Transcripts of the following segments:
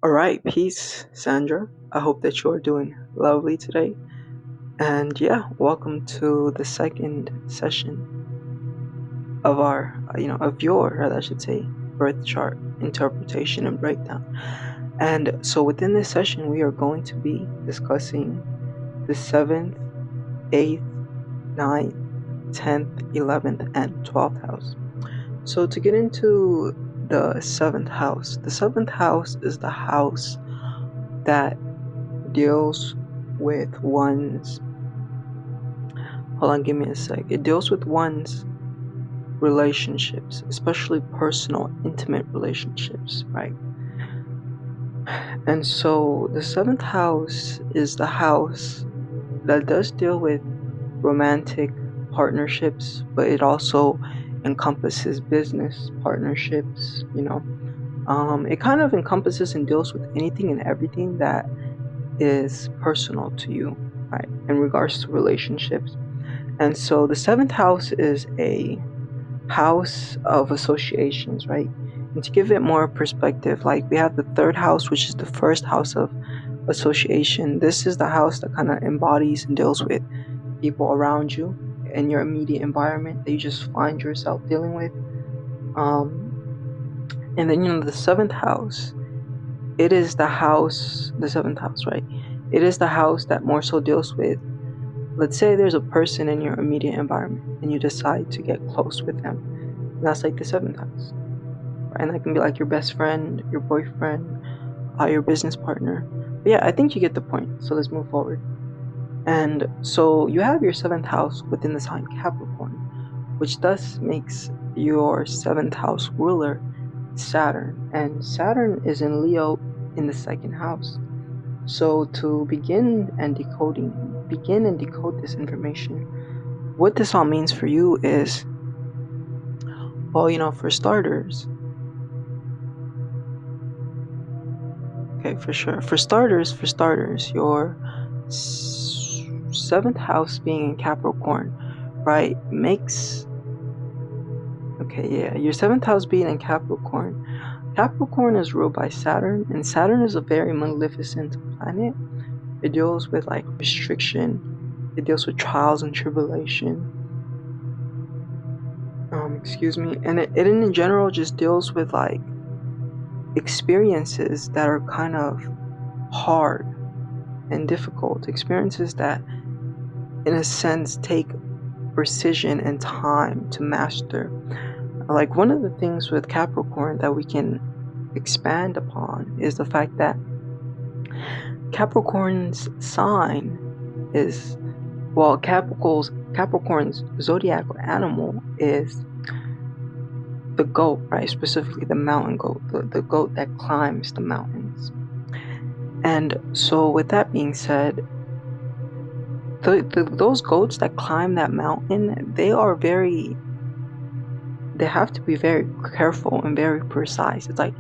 All right, peace, Sandra. I hope that you are doing lovely today. And yeah, welcome to the second session of I should say, birth chart interpretation and breakdown. And so within this session, we are going to be discussing the 7th, 8th, 9th, 10th, 11th, and 12th house. So to get into the 7th house is the house that deals with one's give me a sec. It deals with one's relationships, especially personal, intimate relationships, right? And so the 7th house is the house that does deal with romantic partnerships, but it also encompasses business partnerships, it kind of encompasses and deals with anything and everything that is personal to you, right, in regards to relationships. And so the 7th house is a house of associations, right? And to give it more perspective, like we have the 3rd house, which is the first house of association. This is the house that kind of embodies and deals with people around you in your immediate environment that you just find yourself dealing with. And then, the 7th house, it is the 7th house, right? It is the house that more so deals with, let's say there's a person in your immediate environment and you decide to get close with them. And that's like the 7th house. Right? And that can be like your best friend, your boyfriend, your business partner. But yeah, I think you get the point. So let's move forward. And so you have your 7th house within the sign Capricorn, which thus makes your 7th house ruler Saturn. And Saturn is in Leo in the 2nd house. So to begin and decode this information, what this all means for you is, well, for starters, for starters, your 7th house being in Capricorn, right, your 7th house being in Capricorn. Capricorn is ruled by Saturn, and Saturn is a very maleficent planet. It deals with like restriction. It deals with trials and tribulation. And it in general just deals with like experiences that are kind of hard and difficult. Experiences that, in a sense, take precision and time to master. Like one of the things with Capricorn that we can expand upon is the fact that Capricorn's sign is, Capricorn's zodiacal animal is the goat, right? Specifically the mountain goat, the goat that climbs the mountains. And so with that being said, those goats that climb that mountain, they have to be very careful and very precise. It's like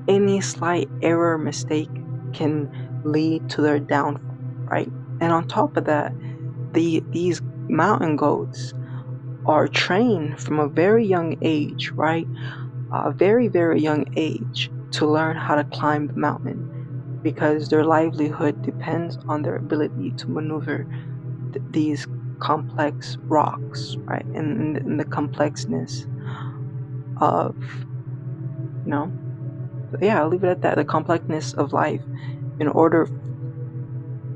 any slight error, mistake can lead to their downfall, right? And on top of that, these mountain goats are trained from a very young age, right? A very, very young age to learn how to climb the mountain, because their livelihood depends on their ability to maneuver these complex rocks, right? And the complexness of, I'll leave it at that. The complexness of life, in order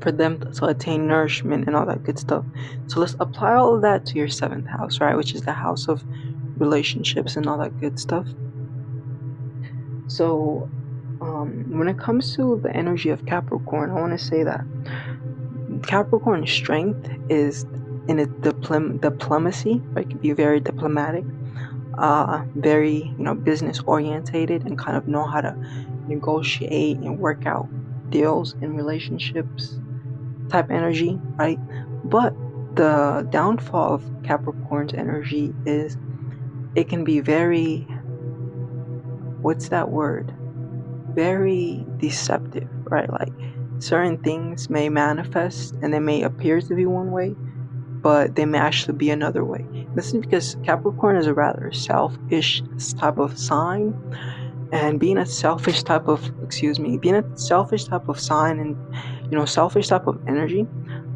for them to attain nourishment and all that good stuff. So let's apply all of that to your 7th house, right? Which is the house of relationships and all that good stuff. So when it comes to the energy of Capricorn, I want to say that Capricorn's strength is in its diplomacy, right? It can be very diplomatic, very, business orientated, and kind of know how to negotiate and work out deals in relationships type energy, right? But the downfall of Capricorn's energy is it can be very, very deceptive, right? Like certain things may manifest and they may appear to be one way, but they may actually be another way. This is because Capricorn is a rather selfish type of sign, and being a selfish type of sign, and selfish type of energy.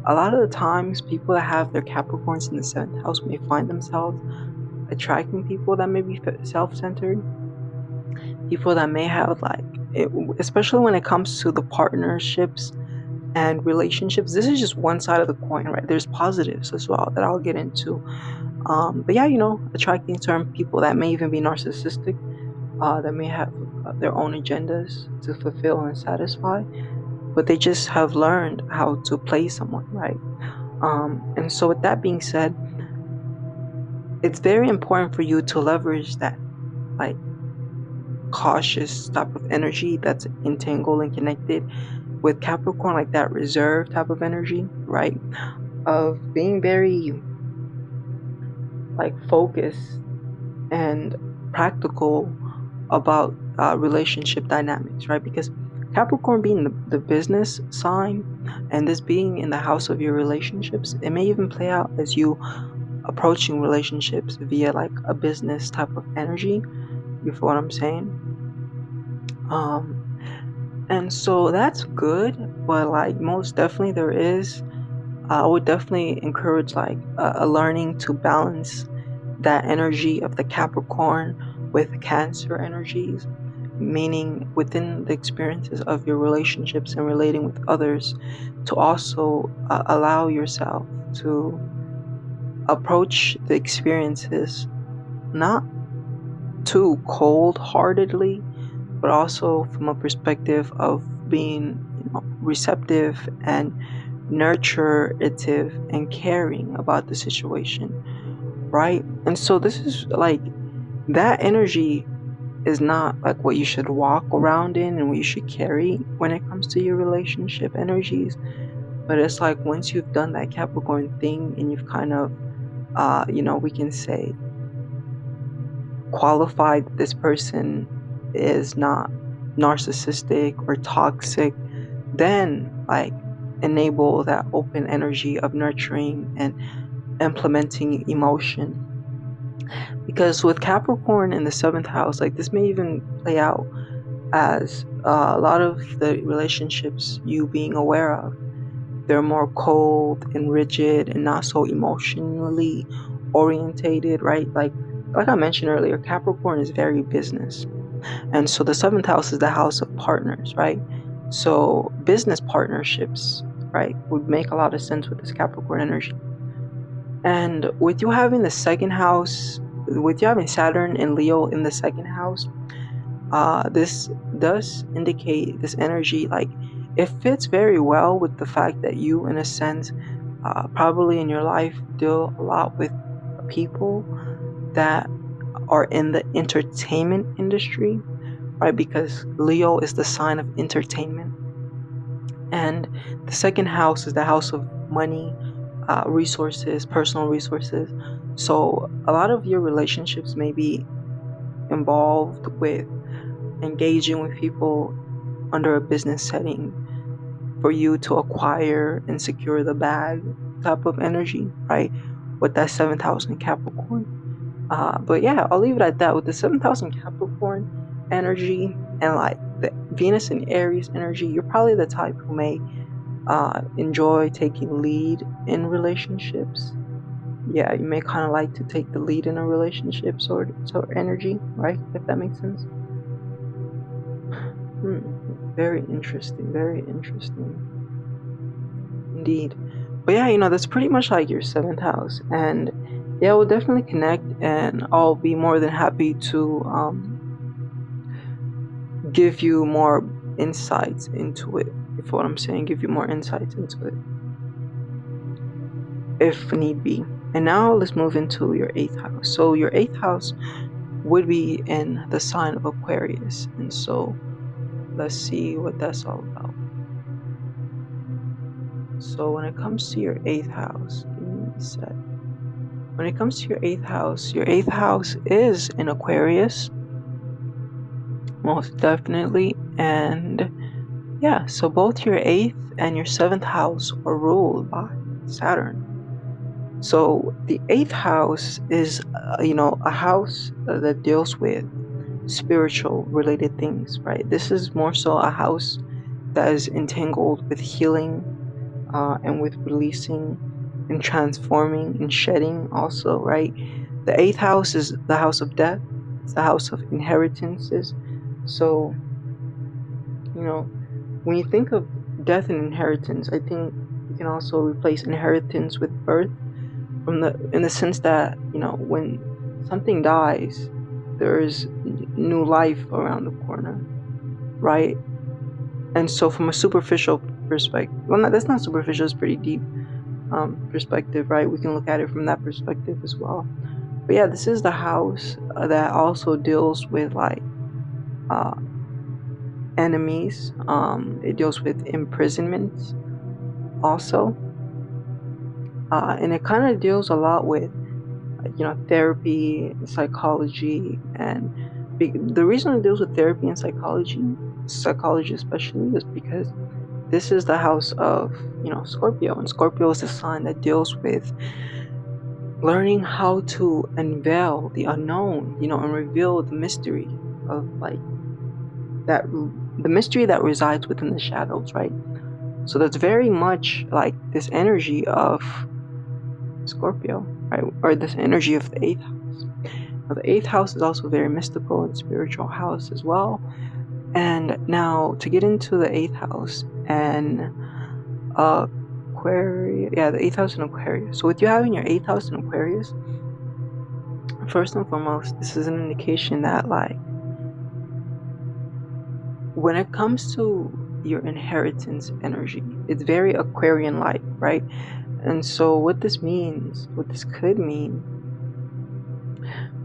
A lot of the times people that have their Capricorns in the 7th house may find themselves attracting people that may be self-centered, people that may have especially when it comes to the partnerships and relationships. This is just one side of the coin, right? There's positives as well that I'll get into. But yeah, attracting certain people that may even be narcissistic, that may have their own agendas to fulfill and satisfy, but they just have learned how to play someone, right? And so with that being said, it's very important for you to leverage that cautious type of energy that's entangled and connected with Capricorn, like that reserved type of energy, right? Of being very focused and practical about relationship dynamics, right? Because Capricorn being the business sign, and this being in the house of your relationships, it may even play out as you approaching relationships via a business type of energy. You feel what I'm saying? And so that's good, but most definitely there is, I would definitely encourage a learning to balance that energy of the Capricorn with Cancer energies, meaning within the experiences of your relationships and relating with others, to also allow yourself to approach the experiences not too cold-heartedly, but also from a perspective of being receptive and nurturative and caring about the situation, right? And so this is that energy is not what you should walk around in and what you should carry when it comes to your relationship energies. But it's once you've done that Capricorn thing and you've kind of we can say qualified that this person is not narcissistic or toxic, then enable that open energy of nurturing and implementing emotion. Because with Capricorn in the 7th house, this may even play out as a lot of the relationships you being aware of, they're more cold and rigid and not so emotionally orientated, right? Like I mentioned earlier, Capricorn is very business. And so the 7th house is the house of partners, right? So business partnerships, right, would make a lot of sense with this Capricorn energy. And with you having the 2nd house, with you having Saturn and Leo in the 2nd house, this does indicate this energy, it fits very well with the fact that you, in a sense, probably in your life deal a lot with people that are in the entertainment industry, right? Because Leo is the sign of entertainment, and the 2nd house is the house of money, resources, personal resources. So a lot of your relationships may be involved with engaging with people under a business setting for you to acquire and secure the bag type of energy, right? With that 7th house in Capricorn. But yeah, I'll leave it at that. With the 7th house in Capricorn energy and the Venus and Aries energy, you're probably the type who may enjoy taking lead in relationships. Yeah, you may kind of like to take the lead in a relationship sort of energy, right? If that makes sense. Very interesting, very interesting indeed. But yeah, that's pretty much your 7th house, and yeah, we'll definitely connect, and I'll be more than happy to give you more insights into it, if what I'm saying, give you more insights into it if need be. And now let's move into your 8th house. So your 8th house would be in the sign of Aquarius, and so let's see what that's all about. So when it comes to your 8th house, give me a sec. When it comes to your 8th house is in Aquarius, most definitely. And yeah, so both your 8th and your 7th house are ruled by Saturn. So the 8th house is, a house that deals with spiritual related things, right? This is more so a house that is entangled with healing, and with releasing and transforming and shedding also, right? The 8th house is the house of death. It's the house of inheritances. So, when you think of death and inheritance, I think you can also replace inheritance with birth, in the sense that, when something dies, there's new life around the corner, right? And so from a superficial perspective, well, that's not superficial, it's pretty deep perspective, right? We can look at it from that perspective as well. But yeah, this is the house that also deals with like enemies. It deals with imprisonments also, and it kind of deals a lot with therapy, psychology, and the reason it deals with therapy and psychology especially, is because this is the house of Scorpio, and Scorpio is the sign that deals with learning how to unveil the unknown, and reveal the mystery of the mystery that resides within the shadows, right? So that's very much like this energy of Scorpio, right? Or this energy of the 8th house. Now, the 8th house is also very mystical and spiritual house as well. And now to get into the 8th house and Aquarius, the 8th house in Aquarius. So with you having your 8th house in Aquarius, first and foremost, this is an indication that when it comes to your inheritance energy, it's very Aquarian-like, right? And so what this could mean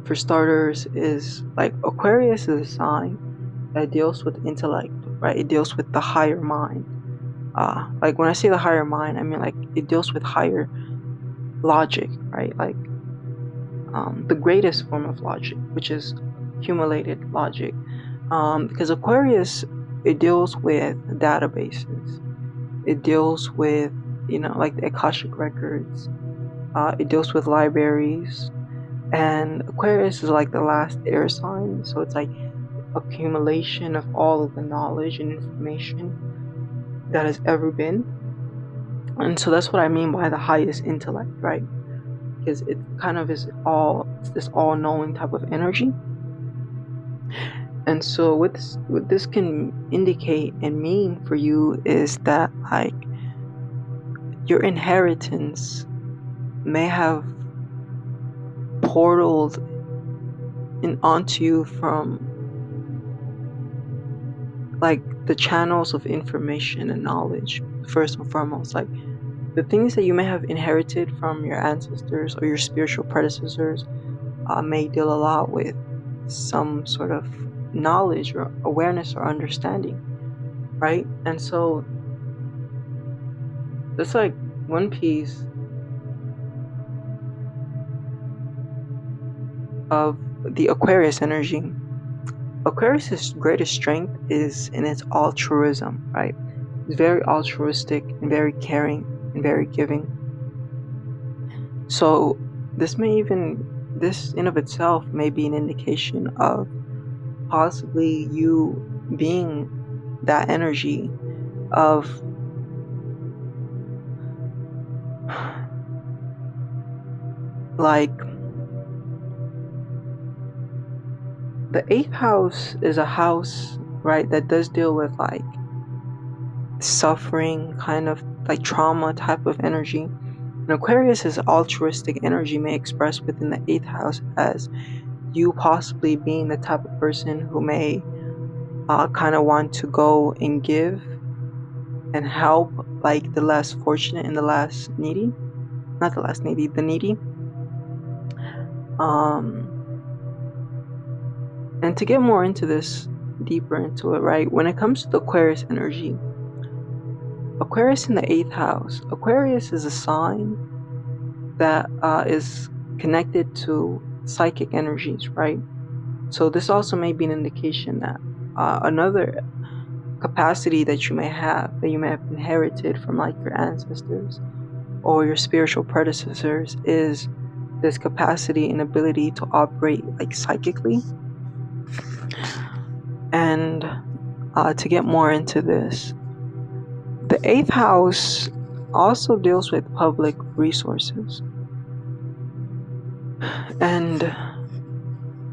for starters is Aquarius is a sign that deals with intellect, right? It deals with the higher mind. When I say the higher mind, I mean it deals with higher logic, right? The greatest form of logic, which is accumulated logic. Because Aquarius, it deals with databases. It deals with, the Akashic records. It deals with libraries. And Aquarius is the last air sign. So it's accumulation of all of the knowledge and information that has ever been. And so that's what I mean by the highest intellect, right? Because it kind of is it's this all-knowing type of energy. And so what this can indicate and mean for you is that your inheritance may have portaled onto you from the channels of information and knowledge. First and foremost, the things that you may have inherited from your ancestors or your spiritual predecessors may deal a lot with some sort of knowledge or awareness or understanding, right? And so that's one piece of the Aquarius energy. Aquarius's greatest strength is in its altruism, right? It's very altruistic and very caring and very giving. So this in of itself may be an indication of possibly you being that energy of the 8th house is a house, right, that does deal with suffering, kind of trauma type of energy. And Aquarius's altruistic energy may express within the 8th house as you possibly being the type of person who may kind of want to go and give and help the less fortunate and the less needy. Not the less needy, the needy. And to get more into this, deeper into it, right? When it comes to the Aquarius energy, Aquarius in the 8th house, Aquarius is a sign that is connected to psychic energies, right? So this also may be an indication that another capacity that you may have inherited from your ancestors or your spiritual predecessors is this capacity and ability to operate psychically. And to get more into this, the 8th house also deals with public resources. And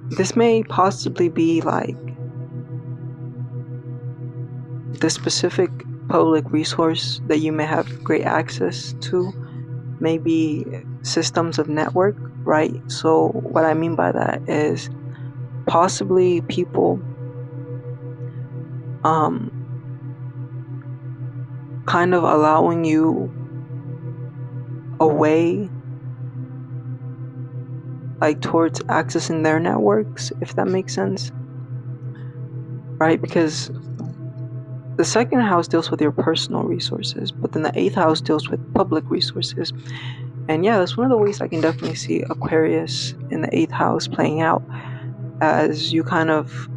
this may possibly be like the specific public resource that you may have great access to, maybe systems of network, right? So what I mean by that is possibly people kind of allowing you a way like towards accessing their networks, if that makes sense, right? Because the 2nd house deals with your personal resources, but then the 8th house deals with public resources. And yeah, that's one of the ways I can definitely see Aquarius in the 8th house playing out, as you kind of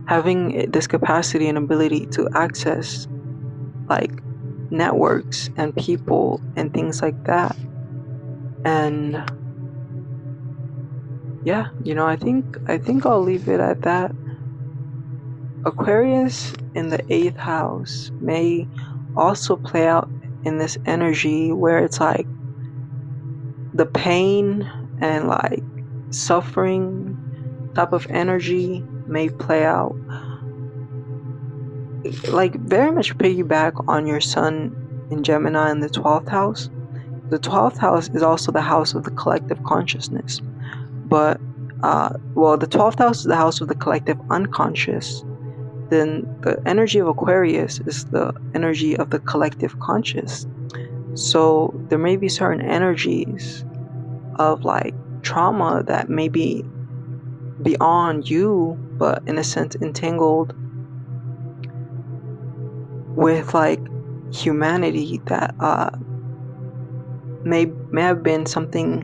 having this capacity and ability to access like networks and people and things like that. And yeah, I think I'll leave it at that. Aquarius in the 8th house may also play out in this energy where it's like the pain and like suffering type of energy may play out, like very much piggyback on your sun in Gemini in the 12th house. The 12th house is also the house of the collective consciousness, but the 12th house is the house of the collective unconscious. Then the energy of Aquarius is the energy of the collective conscious. So there may be certain energies of like trauma that may be beyond you, but in a sense entangled with like humanity, that may have been something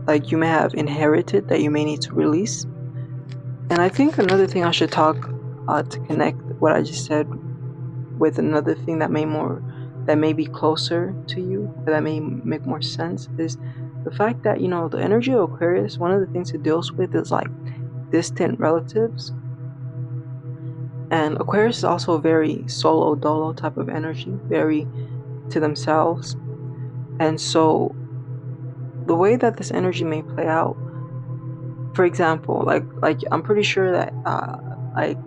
like you may have inherited that you may need to release. And I think another thing I should talk to connect what I just said with another thing that may be closer to you, that may make more sense, is the fact that the energy of Aquarius, one of the things it deals with is like distant relatives. And Aquarius is also a very solo dolo type of energy, very to themselves. And so the way that this energy may play out, for example, like I'm pretty sure that like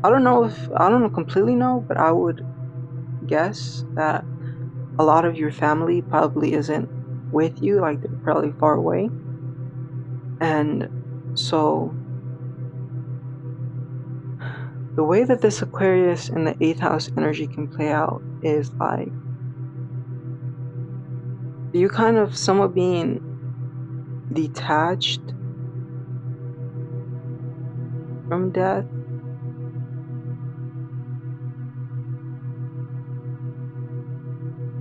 I don't completely know, but I would guess that a lot of your family probably isn't with you, like they're probably far away. And so the way that this Aquarius in the 8th house energy can play out is like you kind of somewhat being detached from death.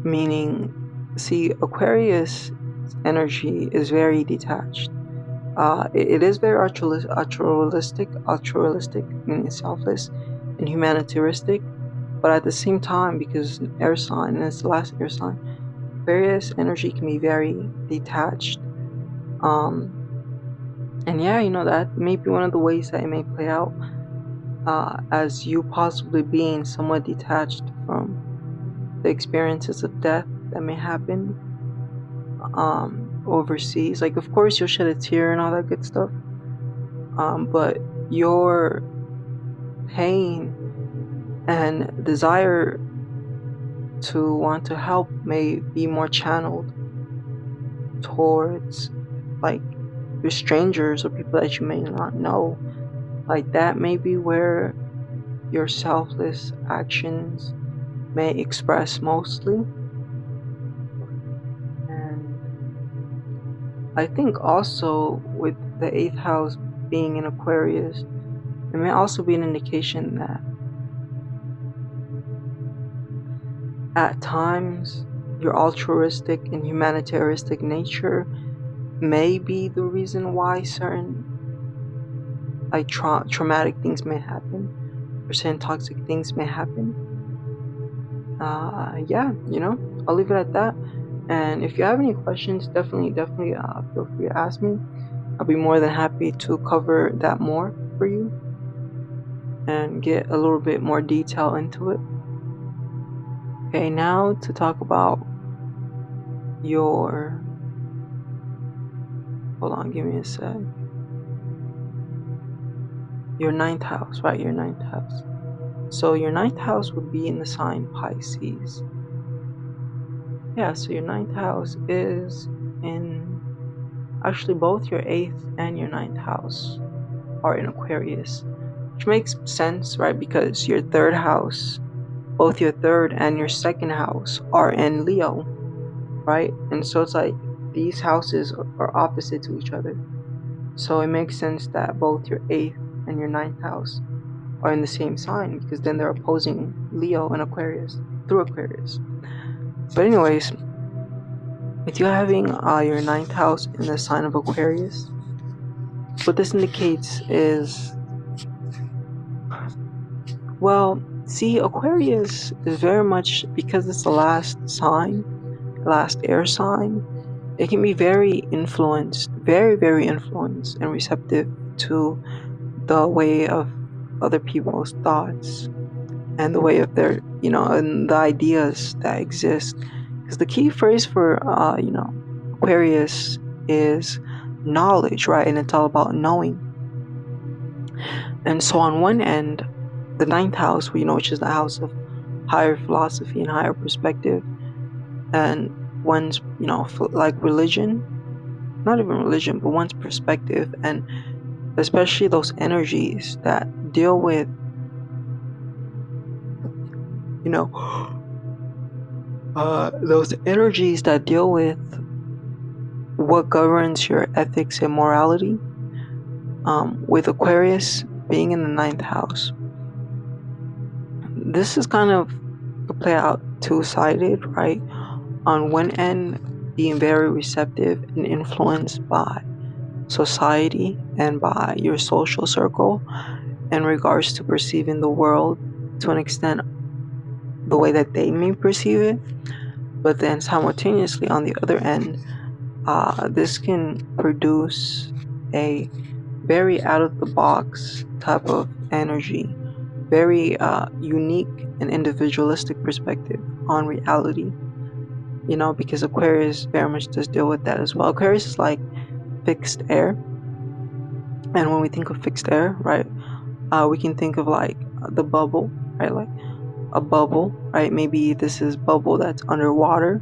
Meaning, see, Aquarius energy is very detached. It is very altruistic, meaning selfless and humanitarian. But at the same time, because it's an air sign and it's the last air sign, Aquarius energy can be very detached. And yeah, that may be one of the ways that it may play out, as you possibly being somewhat detached from the experiences of death that may happen overseas. Like, of course, you'll shed a tear and all that good stuff, but your pain and desire to want to help may be more channeled towards like your strangers or people that you may not know. Like, that may be where your selfless actions may express mostly. And I think also with the 8th house being in Aquarius, it may also be an indication that at times your altruistic and humanitarian nature may be the reason why certain like traumatic things may happen, or certain toxic things may happen. Yeah, I'll leave it at that. And if you have any questions, definitely feel free to ask me. I'll be more than happy to cover that more for you and get a little bit more detail into it. Okay, now to talk about your, hold on, give me a sec. Your ninth house, right? Your ninth house. So your ninth house would be in the sign Pisces. Yeah, so your ninth house is in, actually both your eighth and your ninth house are in Aquarius, which makes sense, right? Because your third house, both your third and your second house are in Leo, right? And so it's like these houses are opposite to each other. So it makes sense that both your eighth and your ninth house are in the same sign, because then they're opposing Leo and Aquarius through Aquarius. But anyways, with you having your ninth house in the sign of Aquarius, what this indicates is, well, see, Aquarius is very much, because it's the last sign, last air sign, it can be very influenced, very influenced and receptive to the way of other people's thoughts and the way of their, and the ideas that exist. Because the key phrase for, Aquarius is knowledge, right? And it's all about knowing. And so on one end, the ninth house, which is the house of higher philosophy and higher perspective, and one's, like religion, not even religion, but one's perspective, and especially those energies that deal with, those energies that deal with what governs your ethics and morality, with Aquarius being in the ninth house. This is kind of to play out two-sided, right? On one end, being very receptive and influenced by society and by your social circle in regards to perceiving the world to an extent the way that they may perceive it. But then simultaneously on the other end, this can produce a very out of the box type of energy, very unique and individualistic perspective on reality, because Aquarius very much does deal with that as well. Aquarius is like fixed air, and when we think of fixed air, right, we can think of like the bubble, right? Like a bubble, right? Maybe this is bubble that's underwater,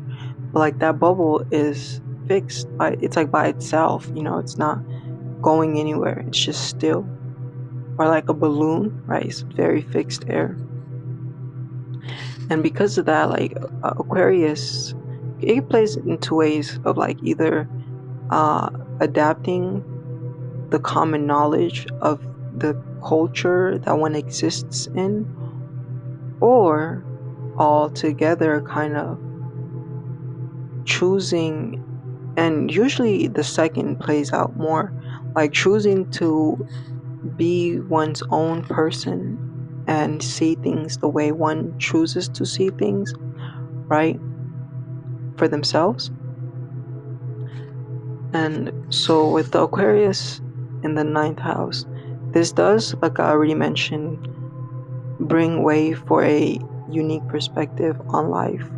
but like that bubble is fixed, it's like by itself, it's not going anywhere, it's just still. Or like a balloon, right? It's very fixed air. And because of that, like Aquarius, it plays in two ways of like either adapting the common knowledge of the culture that one exists in, or altogether kind of choosing, and usually the second plays out more, like choosing to be one's own person and see things the way one chooses to see things, right, for themselves. And so with the Aquarius in the ninth house, this does, like I already mentioned, bring way for a unique perspective on life.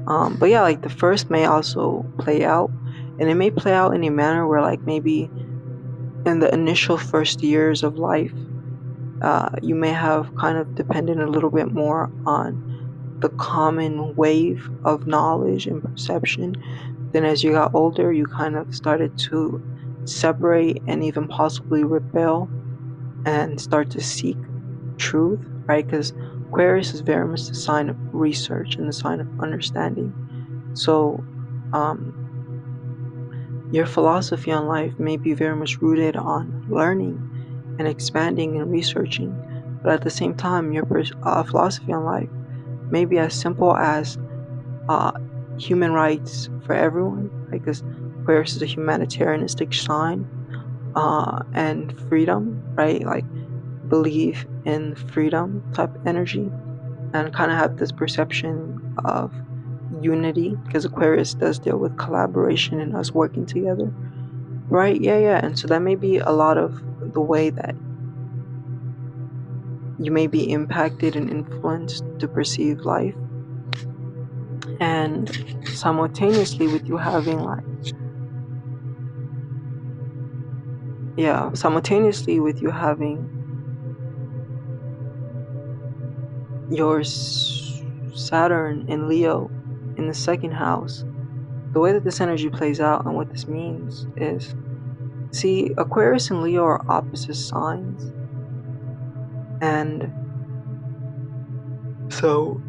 But yeah, like the first may also play out, and it may play out in a manner where like maybe in the initial first years of life, you may have kind of depended a little bit more on the common wave of knowledge and perception. Then as you got older, you kind of started to separate and even possibly rebel and start to seek truth, right? Because Aquarius is very much the sign of research and the sign of understanding. So your philosophy on life may be very much rooted on learning and expanding and researching, but at the same time, your philosophy on life may be as simple as human rights for everyone, right? Because Aquarius is a humanitarianistic sign, and freedom, right? Like believe in freedom type energy, and kind of have this perception of unity, because Aquarius does deal with collaboration and us working together. right? Yeah. And so that may be a lot of the way that you may be impacted and influenced to perceive life. And simultaneously with you having simultaneously with you having your Saturn in Leo in the second house, the way that this energy plays out and what this means is, see, Aquarius and Leo are opposite signs, and so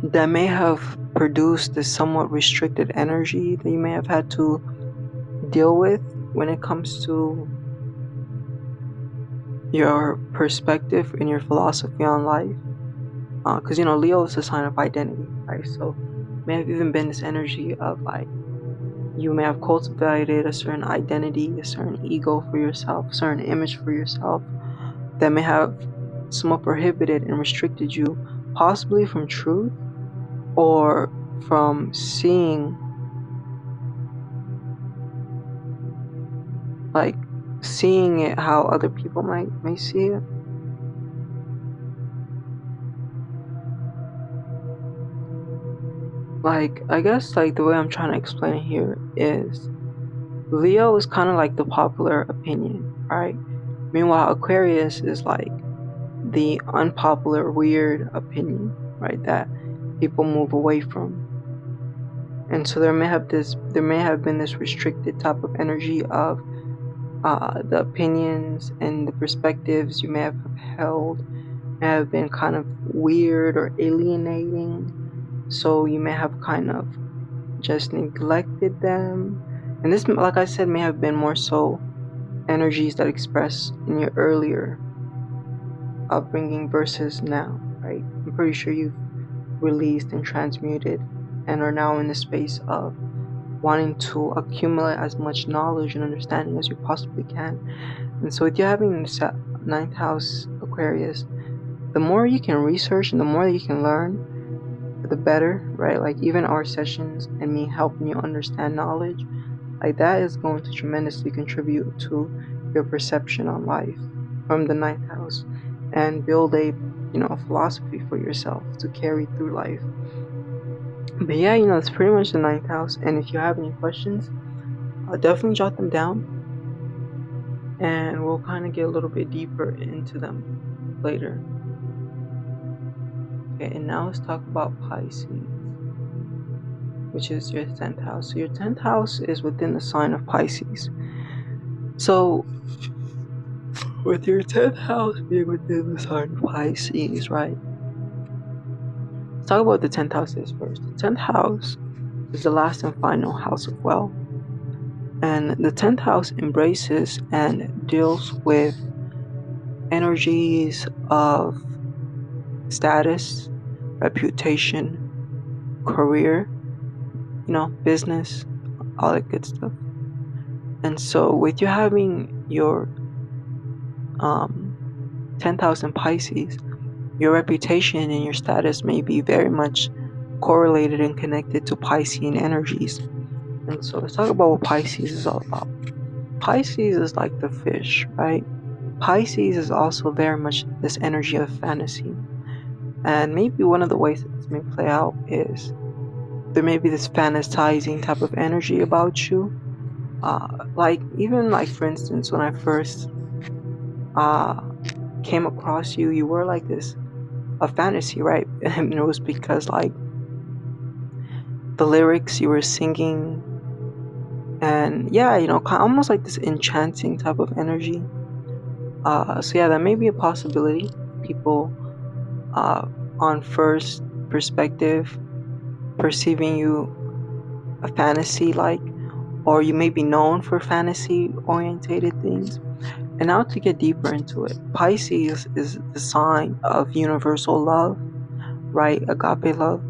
that may have produced this somewhat restricted energy that you may have had to deal with when it comes to your perspective and your philosophy on life. Because Leo is a sign of identity, right? So may have even been this energy of you may have cultivated a certain identity, a certain ego for yourself, a certain image for yourself that may have somewhat prohibited and restricted you, possibly from truth or from seeing it how other people may see it. I guess the way I'm trying to explain it here is Leo is kind of like the popular opinion, right? Meanwhile, Aquarius is the unpopular, weird opinion, right? That people move away from. And so there may have been this restricted type of energy of the opinions and the perspectives you may have held may have been kind of weird or alienating. So you may have kind of just neglected them. And this, like I said, may have been more so energies that express in your earlier upbringing versus now, right? I'm pretty sure you've released and transmuted and are now in the space of wanting to accumulate as much knowledge and understanding as you possibly can. And so with you having the 9th house Aquarius, the more you can research and the more you can learn, the better, right? Even our sessions and me helping you understand knowledge, that is going to tremendously contribute to your perception on life from the 9th house and build a philosophy for yourself to carry through life. But yeah, it's pretty much the 9th house. And if you have any questions, I'll definitely jot them down and we'll kind of get a little bit deeper into them later. Okay, and now let's talk about Pisces, which is your 10th house. So your 10th house is within the sign of Pisces. So with your 10th house being within the sign of Pisces, right? Let's talk about what the 10th house is first. The 10th house is the last and final house of wealth. And the 10th house embraces and deals with energies of status, reputation, career, business, all that good stuff. And so with you having your 10th house in Pisces, your reputation and your status may be very much correlated and connected to Piscean energies. And so let's talk about what Pisces is all about. Pisces is like the fish, right? Pisces is also very much this energy of fantasy. And maybe one of the ways that this may play out is there may be this fantasizing type of energy about you. Even for instance, when I first came across you, you were like this, a fantasy, right? And it was because the lyrics you were singing, and almost like this enchanting type of energy. So yeah, that may be a possibility. People on first perspective perceiving you a fantasy or you may be known for fantasy orientated things. And now to get deeper into it, Pisces is the sign of universal love, right? Agape love.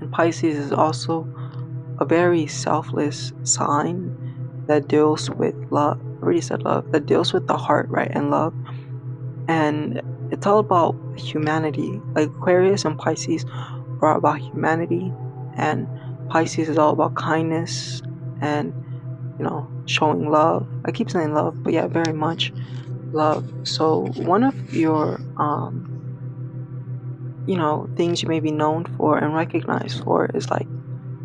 And Pisces is also a very selfless sign that deals with love. I already said love. That deals with the heart, right? And love. And it's all about humanity. Aquarius and Pisces are about humanity. And Pisces is all about kindness and showing love. I keep saying love, but yeah, very much love. So one of your things you may be known for and recognized for is like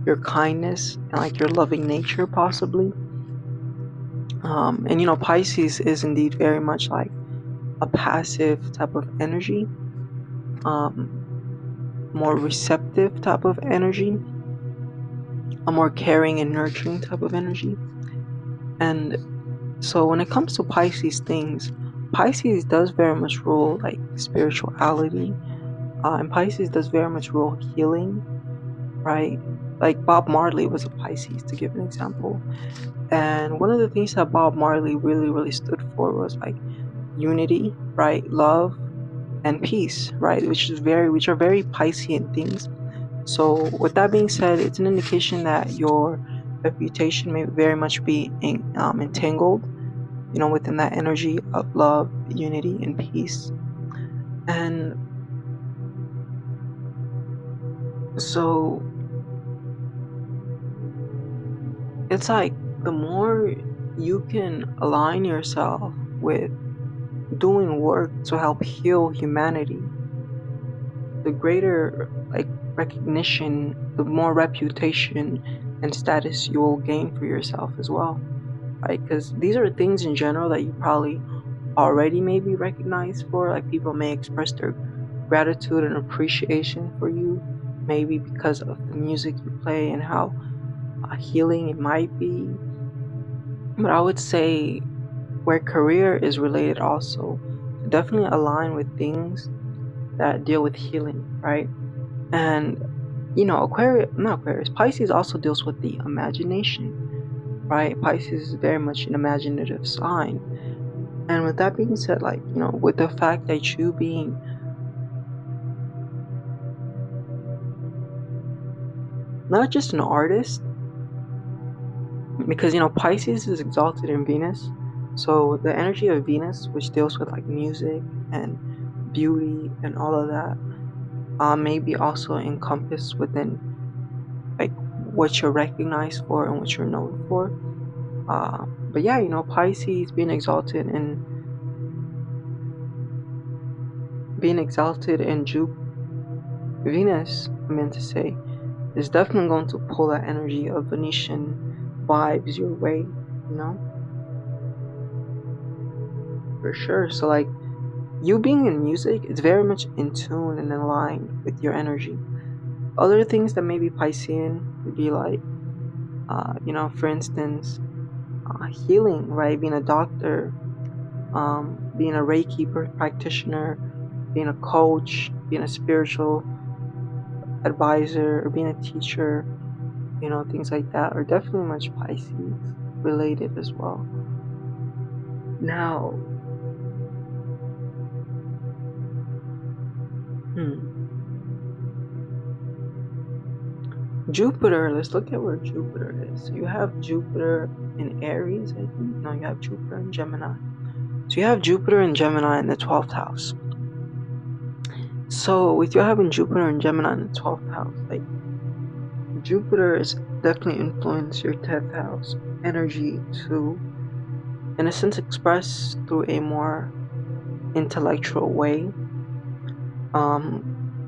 your kindness and like your loving nature, possibly. And Pisces is indeed very much like a passive type of energy, more receptive type of energy, a more caring and nurturing type of energy. And so when it comes to Pisces things, Pisces does very much rule like spirituality, and Pisces does very much rule healing, right? Like Bob Marley was a Pisces, to give an example. And one of the things that Bob Marley really, really stood for was like unity, right? Love and peace, right? Which are very Piscean things. So with that being said, it's an indication that your reputation may very much be entangled, within that energy of love, unity, and peace. And so it's like the more you can align yourself with doing work to help heal humanity, the greater like recognition, the more reputation and status you will gain for yourself as well, right? Because these are things in general that you probably already may be recognized for. Like people may express their gratitude and appreciation for you, maybe because of the music you play and how healing it might be. But I would say where career is related also, definitely align with things that deal with healing, right? And Pisces also deals with the imagination, right? Pisces is very much an imaginative sign. And with that being said, like, with the fact that you being not just an artist, because Pisces is exalted in Venus. So the energy of Venus, which deals with like music and beauty and all of that, maybe also encompassed within like what you're recognized for and what you're known for. But yeah, Pisces being exalted in Venus, I meant to say, is definitely going to pull that energy of Venetian vibes your way, for sure. So like you being in music, it's very much in tune and aligned with your energy. Other things that may be Piscean would be like, for instance, healing, right? Being a doctor, being a Reiki practitioner, being a coach, being a spiritual advisor, or being a teacher, things like that are definitely much Pisces related as well. Now, Jupiter, let's look at where Jupiter is. So you have Jupiter in Aries, I think. No, you have Jupiter in Gemini. So you have Jupiter in Gemini in the 12th house. So with you having Jupiter and Gemini in the 12th house, like Jupiter is definitely influence your 10th house energy to, in a sense, express through a more intellectual way.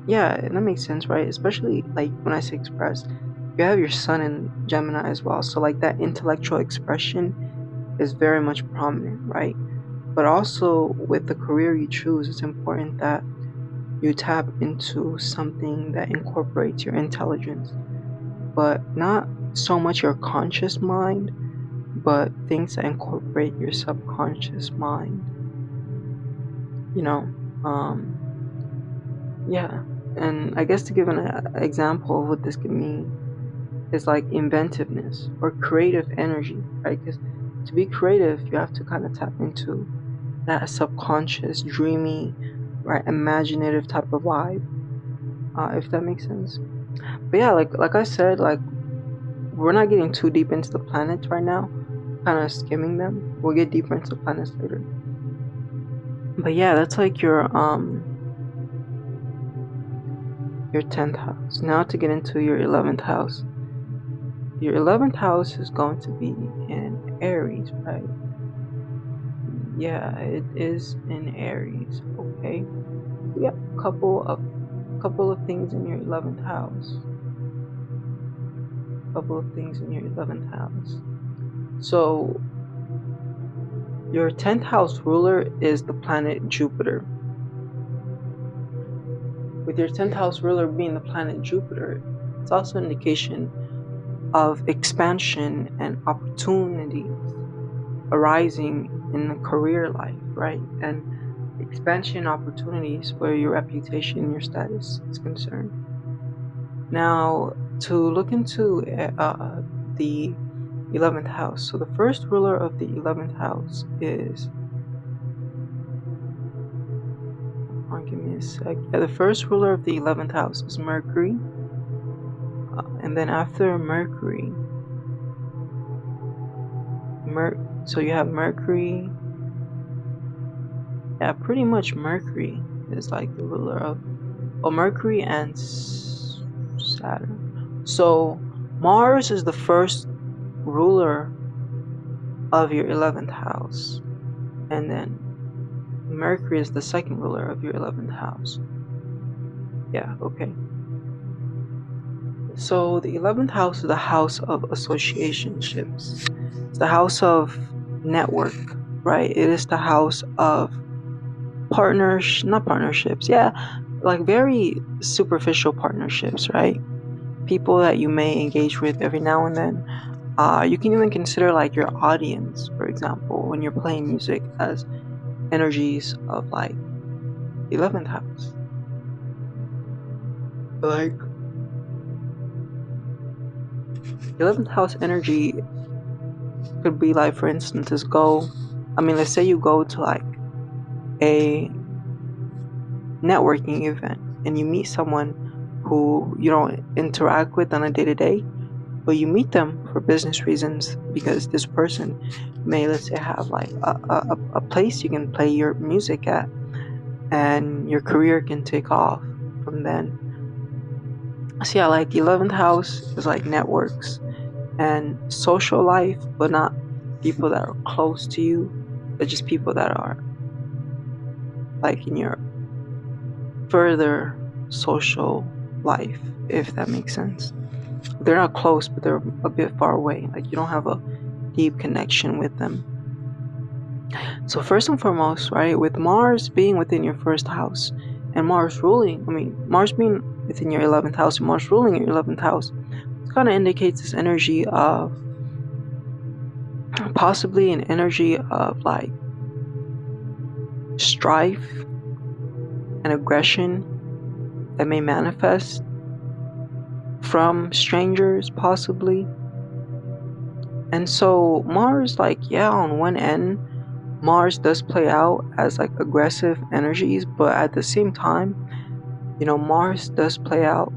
Yeah, that makes sense, right? Especially like when I say express, you have your sun in Gemini as well. So like that intellectual expression is very much prominent, right? But also with the career you choose, it's important that you tap into something that incorporates your intelligence, but not so much your conscious mind, but things that incorporate your subconscious mind. Yeah. And I guess to give an example of what this could mean is like inventiveness or creative energy, right? Because to be creative, you have to kind of tap into that subconscious, dreamy, right, imaginative type of vibe, if that makes sense. But yeah, like I said, like we're not getting too deep into the planets right now, kind of skimming them. We'll get deeper into the planets later. But yeah, that's like your 10th house. Now to get into your 11th house. your 11th house is going to be in Aries, right? Yeah, it is in Aries. Okay. Yeah, couple of things in your 11th house. Couple of things in your 11th house. So your 10th house ruler is the planet Jupiter. With your 10th house ruler being the planet Jupiter, it's also an indication of expansion and opportunities arising in the career life, right? And expansion opportunities where your reputation, your status is concerned. Now, to look into the 11th house. So the first ruler of the 11th house is, give me a sec. Yeah, the first ruler of the 11th house is Mercury. And then after Mercury, so you have Mercury. Yeah, pretty much Mercury is like the ruler of, Mercury and Saturn. So Mars is the first ruler of your 11th house, and then Mercury is the second ruler of your 11th house. Yeah, okay. So the 11th house is the house of associationships. It's the house of network, right? It is the house of not partnerships, yeah, like very superficial partnerships, right? People that you may engage with every now and then. You can even consider like your audience, for example, when you're playing music, as energies of like 11th house. Like 11th house energy could be like, for instance, let's say you go to like a networking event and you meet someone who you don't interact with on a day-to-day, but you meet them for business reasons because this person may, let's say, have like a place you can play your music at, and your career can take off from then. So yeah, like the 11th house is like networks and social life, but not people that are close to you, but just people that are like in your further social life, if that makes sense. They're not close, but they're a bit far away. Like you don't have a deep connection with them. So first and foremost, right, with Mars being within your first house and Mars being within your 11th house and Mars ruling your 11th house, it kind of indicates this energy of possibly an energy of like strife and aggression that may manifest from strangers, possibly. And so Mars, like, yeah, on one end, Mars does play out as like aggressive energies, but at the same time, Mars does play out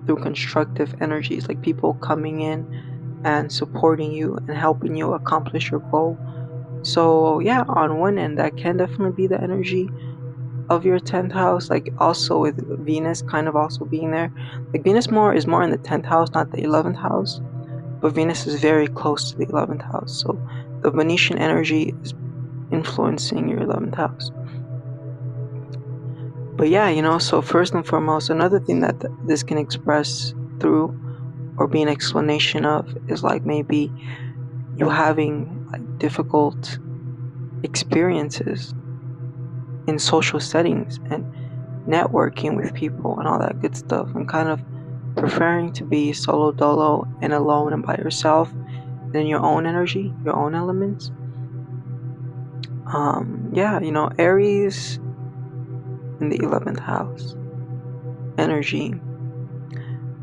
through constructive energies, like people coming in and supporting you and helping you accomplish your goal. So yeah, on one end, that can definitely be the energy of your 10th house, like also with Venus kind of also being there. Like Venus is more in the 10th house, not the 11th house, but Venus is very close to the 11th house. So the Venetian energy is influencing your 11th house. But yeah, so first and foremost, another thing that this can express through or be an explanation of is like maybe you having like difficult experiences in social settings and networking with people and all that good stuff, and kind of preferring to be solo dolo and alone and by yourself and in your own energy, your own elements. Aries in the 11th house energy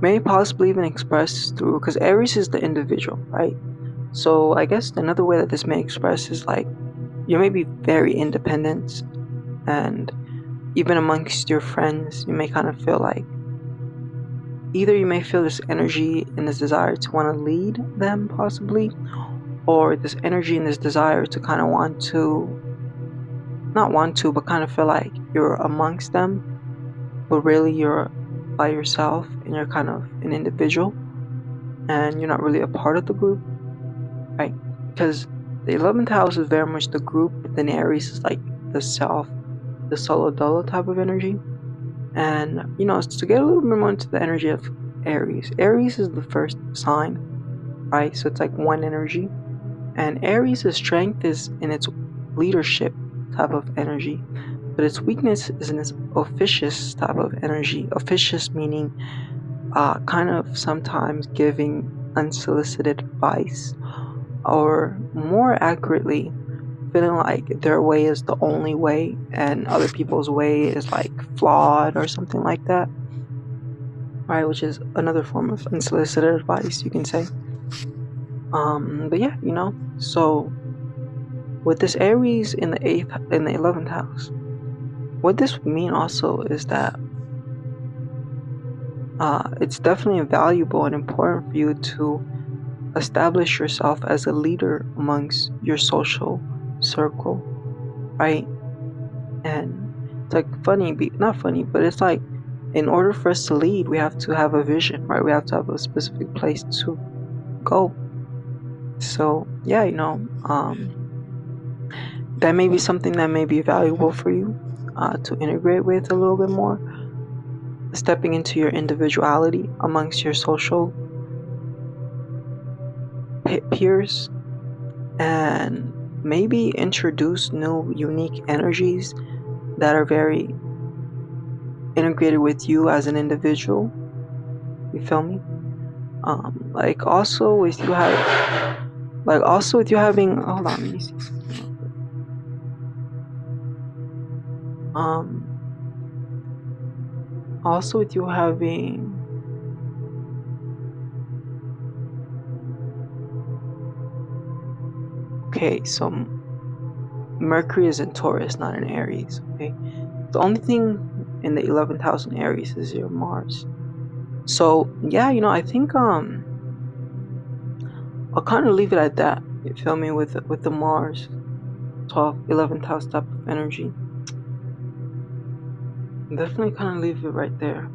may possibly even express through, because Aries is the individual, right? So I guess another way that this may express is like you may be very independent, and even amongst your friends you may kind of feel like either you may feel this energy and this desire to want to lead them possibly, or this energy and this desire to kind of but kind of feel like you're amongst them, but really you're by yourself and you're kind of an individual. and you're not really a part of the group, right? Because the 11th house is very much the group, but then Aries is like the self, the solo dolo type of energy. And to get a little bit more into the energy of Aries is the first sign, right? So it's like one energy, and Aries' strength is in its leadership type of energy, but its weakness is in its officious type of energy. Officious meaning kind of sometimes giving unsolicited advice, or more accurately, feeling like their way is the only way and other people's way is like flawed or something like that, right? Which is another form of unsolicited advice, you can say. But yeah, so with this Aries in the 11th house, what this would mean also is that it's definitely valuable and important for you to establish yourself as a leader amongst your social circle, right? And it's like not funny, but it's like, in order for us to lead, we have to have a vision, right? We have to have a specific place to go. So yeah, that may be something that may be valuable for you to integrate with a little bit more, stepping into your individuality amongst your social peers, and maybe introduce new unique energies that are very integrated with you as an individual. You feel me? Also with you having, hold on, let me see. Also with you having, okay, so Mercury is in Taurus, not in Aries, okay? The only thing in the 11th house in Aries is your Mars. So yeah, I think I'll kind of leave it at that. You feel me? With the Mars 12th 11th house type of energy, definitely kind of leave it right there.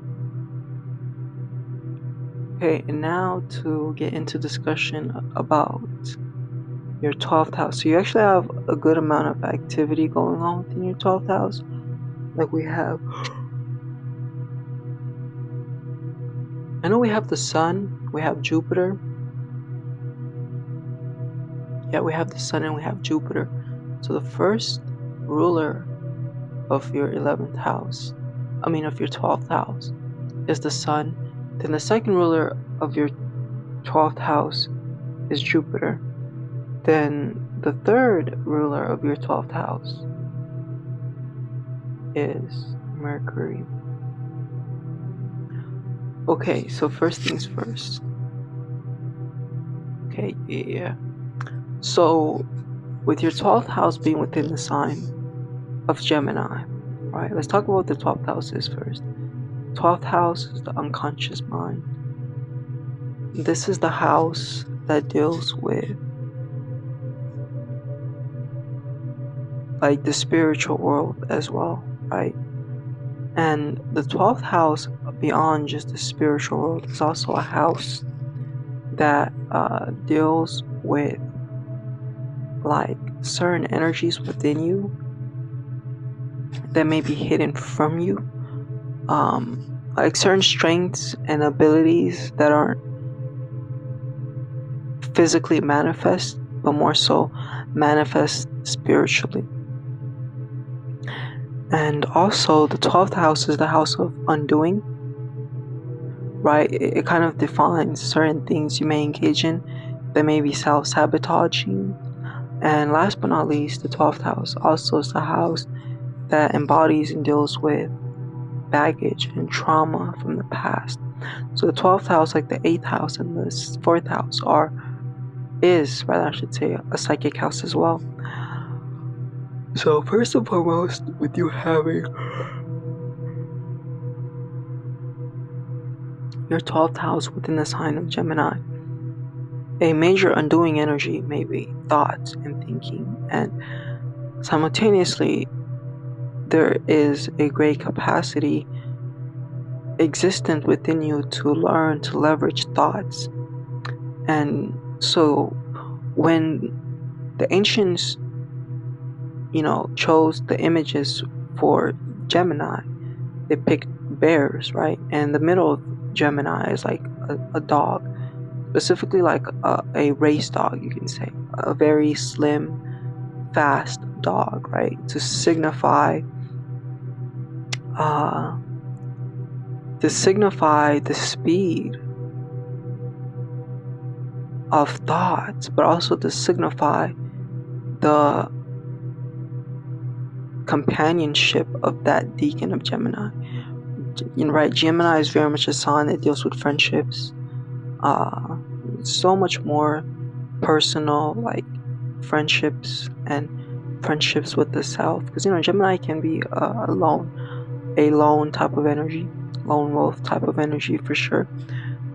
Okay, and now to get into discussion about your 12th house. So you actually have a good amount of activity going on within your 12th house. Like we have the Sun, we have Jupiter. Yeah, we have the Sun and we have Jupiter. So the first ruler of your 11th house, of your 12th house, is the Sun. Then the second ruler of your 12th house is Jupiter. Then the third ruler of your 12th house is Mercury. Okay, so first things first. Okay, yeah. So with your 12th house being within the sign of Gemini, right? Let's talk about what the 12th house is first. 12th house is the unconscious mind. This is the house that deals with like the spiritual world as well, right? And the 12th house, beyond just the spiritual world, is also a house that deals with like certain energies within you that may be hidden from you, like certain strengths and abilities that aren't physically manifest, but more so manifest spiritually. And also the 12th house is the house of undoing, right? It kind of defines certain things you may engage in that may be self-sabotaging. And last but not least, the 12th house also is the house that embodies and deals with baggage and trauma from the past. So the 12th house, like the 8th house and the 4th house, is a psychic house as well. So first and foremost, with you having your 12th house within the sign of Gemini, a major undoing energy may be thoughts and thinking, and simultaneously there is a great capacity existent within you to learn to leverage thoughts And so when the ancients, chose the images for Gemini, they picked bears, right? And the middle of Gemini is like a dog, specifically like a race dog, you can say, a very slim, fast dog, right? To signify the speed of thoughts, but also to signify the companionship of that deacon of Gemini. Right? Gemini is very much a sign that deals with friendships, so much more personal, like friendships and friendships with the self. Because Gemini can be a lone type of energy, lone wolf type of energy for sure.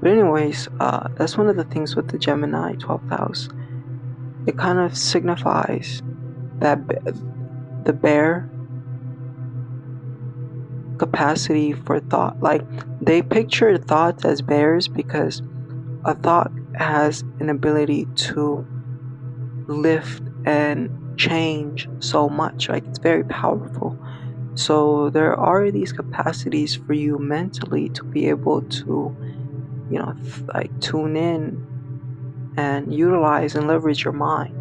But anyways, that's one of the things with the Gemini 12th house. It kind of signifies that the bear capacity for thought. Like, they picture thoughts as bears because a thought has an ability to lift and change so much. Like, it's very powerful. So there are these capacities for you mentally to be able to, tune in and utilize and leverage your mind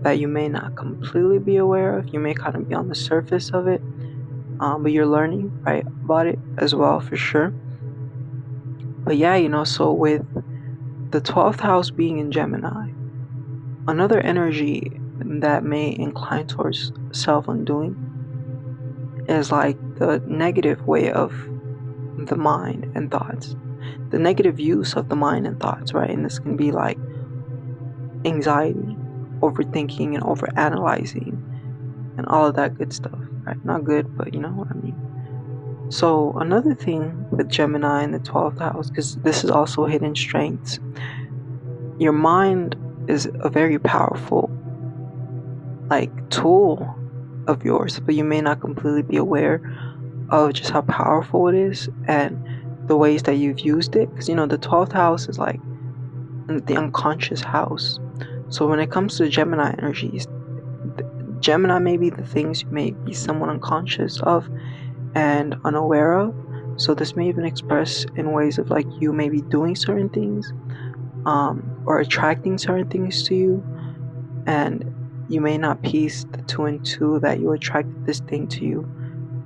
that you may not completely be aware of. You may kind of be on the surface of it, but you're learning, right, about it as well, for sure. But yeah, so with the 12th house being in Gemini, another energy that may incline towards self-undoing is like the negative way of the mind and thoughts, the negative use of the mind and thoughts, right? And this can be like anxiety, overthinking, and overanalyzing, and all of that good stuff, right? Not good, but you know what I mean. So another thing with Gemini in the 12th house, because this is also hidden strengths, your mind is a very powerful tool of yours, but you may not completely be aware of just how powerful it is and the ways that you've used it. Because the 12th house is like the unconscious house. So when it comes to Gemini energies, Gemini may be the things you may be somewhat unconscious of and unaware of. So this may even express in ways of like you may be doing certain things, or attracting certain things to you, and you may not piece the 2 and 2 that you attracted this thing to you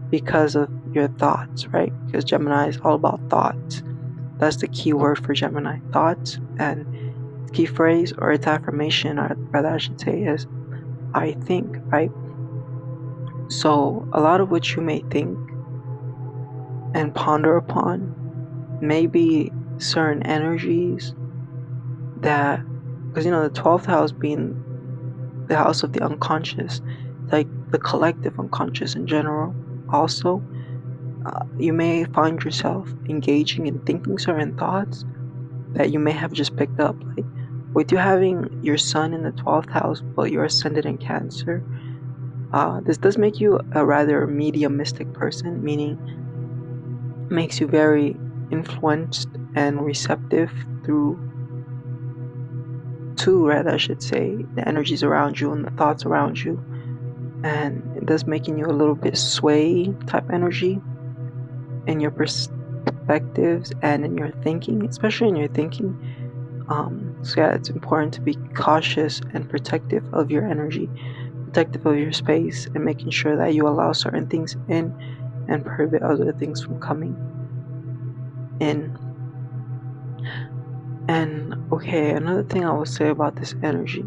because of your thoughts, right? Because Gemini is all about thoughts. That's the key word for Gemini, thoughts. And key phrase, or its affirmation, or rather I should say, is I think, right? So a lot of what you may think and ponder upon may be certain energies that, because the 12th house being the house of the unconscious, like the collective unconscious in general, also you may find yourself engaging in thinking certain thoughts that you may have just picked up, like with you having your sun in the 12th house but you're ascended in Cancer. This does make you a rather mediumistic person, meaning makes you very influenced and receptive rather I should say, the energies around you and the thoughts around you. And it does making you a little bit sway type energy in your perspectives and in your thinking, especially in your thinking. So yeah, it's important to be cautious and protective of your energy, protective of your space, and making sure that you allow certain things in and prohibit other things from coming in. And okay, another thing I will say about this energy,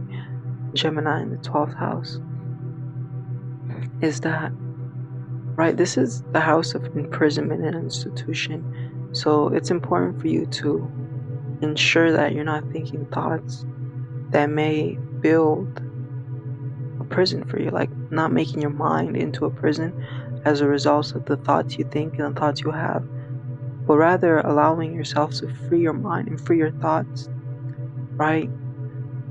Gemini in the 12th house, is that, right, this is the house of imprisonment in an institution. So it's important for you to ensure that you're not thinking thoughts that may build a prison for you, like not making your mind into a prison as a result of the thoughts you think and the thoughts you have, but rather allowing yourself to free your mind and free your thoughts, right?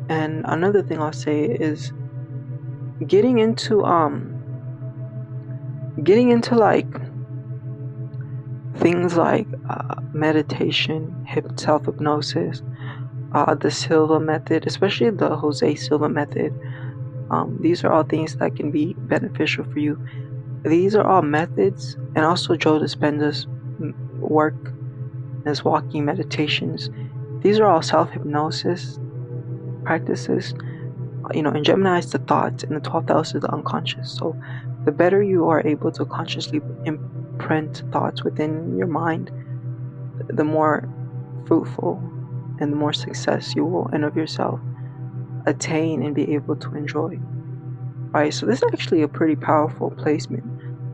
And another thing I'll say is getting into like things like meditation, self-hypnosis, the Silva method, especially the Jose Silva method. These are all things that can be beneficial for you. These are all methods, and also Joe Dispenza's work, his walking meditations. These are all self-hypnosis practices. In Gemini, it's the thoughts, and the 12th house is the unconscious. So the better you are able to consciously imprint thoughts within your mind, the more fruitful and the more success you will, and of yourself, attain and be able to enjoy. Right, so this is actually a pretty powerful placement,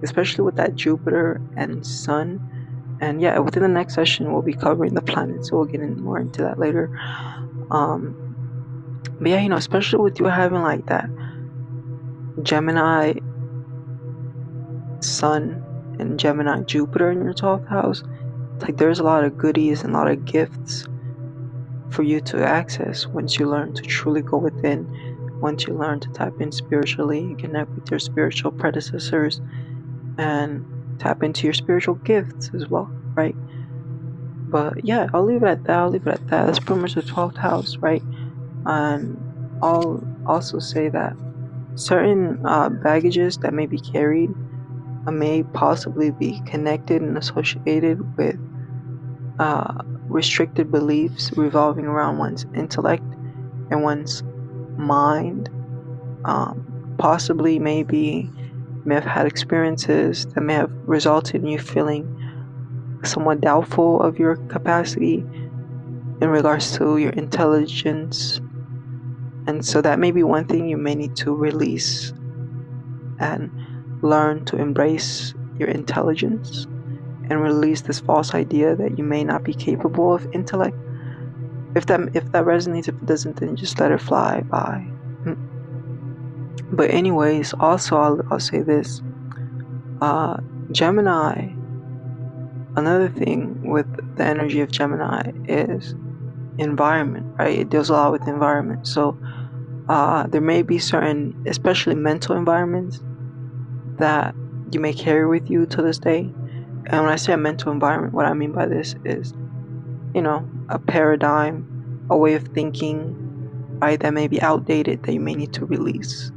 especially with that Jupiter and Sun. And yeah, within the next session we'll be covering the planets, so we'll get more into that later. But yeah, especially with you having like that Gemini Sun and Gemini Jupiter in your 12th house, it's like there's a lot of goodies and a lot of gifts for you to access once you learn to truly go within, once you learn to tap in spiritually and connect with your spiritual predecessors and tap into your spiritual gifts as well, right? But yeah, I'll leave it at that. That's pretty much the 12th house, right? And I'll also say that certain baggages that may be carried may possibly be connected and associated with restricted beliefs revolving around one's intellect and one's mind. Possibly may have had experiences that may have resulted in you feeling somewhat doubtful of your capacity in regards to your intelligence. And so that may be one thing you may need to release and learn to embrace your intelligence and release this false idea that you may not be capable of intellect. If that resonates, if it doesn't, then just let it fly by. But anyways, also I'll say this. Gemini, another thing with the energy of Gemini is environment, right? It deals a lot with environment. So there may be certain, especially mental environments, that you may carry with you to this day. And when I say a mental environment, what I mean by this is, a paradigm, a way of thinking, right, that may be outdated, that you may need to release.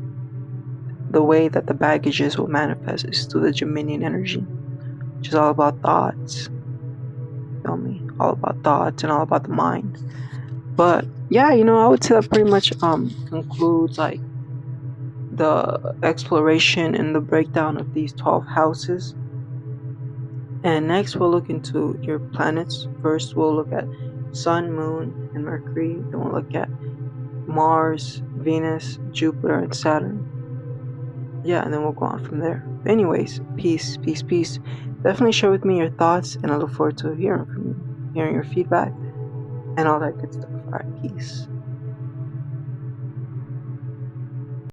The way that the baggages will manifest is through the Geminian energy, which is all about thoughts. Feel me? All about thoughts and all about the mind. But yeah, I would say that pretty much concludes like the exploration and the breakdown of these 12 houses. And next we'll look into your planets. First we'll look at Sun, Moon, and Mercury. Then we'll look at Mars, Venus, Jupiter, and Saturn. Yeah, and then we'll go on from there. But anyways, peace. Definitely share with me your thoughts, and I look forward to hearing from you, hearing your feedback, and all that good stuff. Alright, peace.